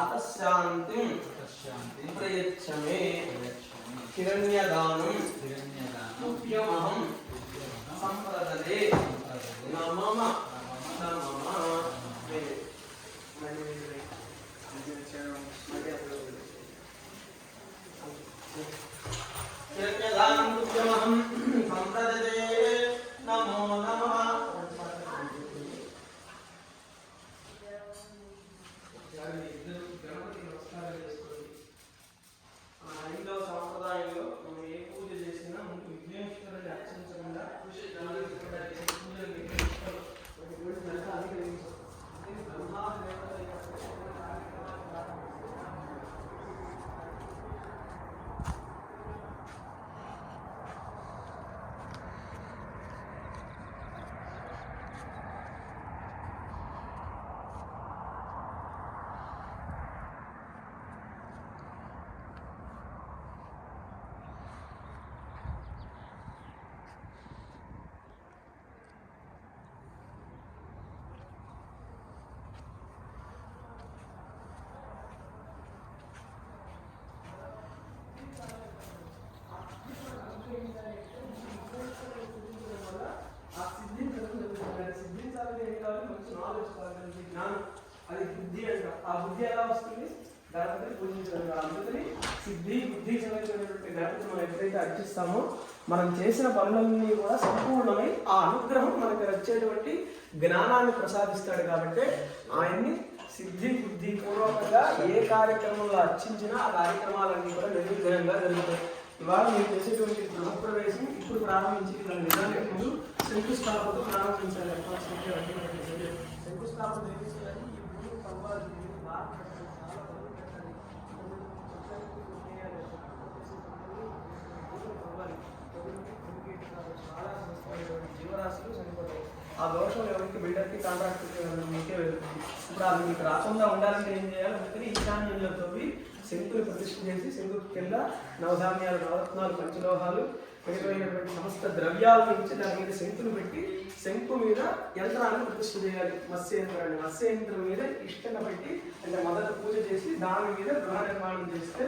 అతశాంతిం ప్రయచ్చ మే హిరణ్యదానం తుభ్యమహం సంప్రదదే నమః నమః హిరణ్యదానం తుభ్యమహం సంప్రదదే నమో నమః. ఐదవ సాంప్రదాయంలో మనం ఏ పూజ చేసినా ముందు విఘ్నేశ్వరుని అర్చించకుండా అది బుద్ధి అంట. ఆ బుద్ధి ఎలా వస్తుంది? గణపతిని పూజించడం. అందుకని సిద్ధి బుద్ధి సంబంధించినటువంటి గణపతిని మనం ఎప్పుడైతే అర్చిస్తామో మనం చేసిన పనులన్నీ కూడా సంపూర్ణమై ఆ అనుగ్రహం మనకు వచ్చేటువంటి జ్ఞానాన్ని ప్రసాదిస్తాడు. కాబట్టి ఆయన్ని సిద్ధి బుద్ధి పూర్వకంగా ఏ కార్యక్రమంలో అర్చించినా ఆ కార్యక్రమాలన్నీ కూడా నిర్విఘ్నంగా జరుగుతాయి. ఇవాళ మీరు చేసేటువంటి గృహప్రవేశం ఇప్పుడు ప్రారంభించి దాని నిజానికి ముందు శంకుస్థాపనతో ప్రారంభించాలి. శంకుస్థాపన చేయాలి. ఈ భూమి సంపాదించి జీవరాశులు చనిపోతాయి. ఆ దోషం ఎవరికి బిల్డర్కి కాంట్రాక్టర్కి మీకే వెళ్తుంది. ఇప్పుడు అది మీకు రాకుండా ఉండాలంటే ఏం చేయాలి? అందుకని ఈశాన్యంలో తవ్వి శంకుని ప్రతిష్ఠ చేసి శంకుకి కింద నవధాన్యాలు, నవరత్నాలు, పంచలోహాలు, మిగతాయినటువంటి సమస్త ద్రవ్యాలను ఇచ్చి దాని మీద శంకును పెట్టి శంకు మీద యంత్రాన్ని ప్రతిష్ఠ చేయాలి. మత్స్యంత్రాన్ని మత్స్యంత్రం మీద ఇష్టంగా పెట్టి అంటే మొదట పూజ చేసి దాని మీద గృహ నిర్మాణం చేస్తే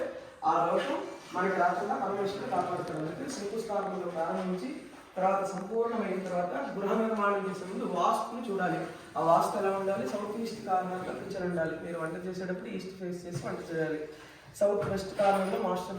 ఆ దోషం మనకి రాకుండా పరమేశ్వరుడు కాపాడుతాడు. అందుకని శంకుస్థాపనలో ప్రారంభించి తర్వాత సంపూర్ణమైన తర్వాత గృహ నిర్మాణం చేసే ముందు వాస్తుని చూడాలి. ఆ వాస్తు ఎలా ఉండాలి? సౌత్ ఈస్ట్ కార్నర్ కిచెన్ ఉండాలి. మీరు వంట చేసేటప్పుడు ఈస్ట్ ఫేస్ చేసి వంట చేయాలి. సౌత్ వెస్ట్ కార్నర్లో మాస్టర్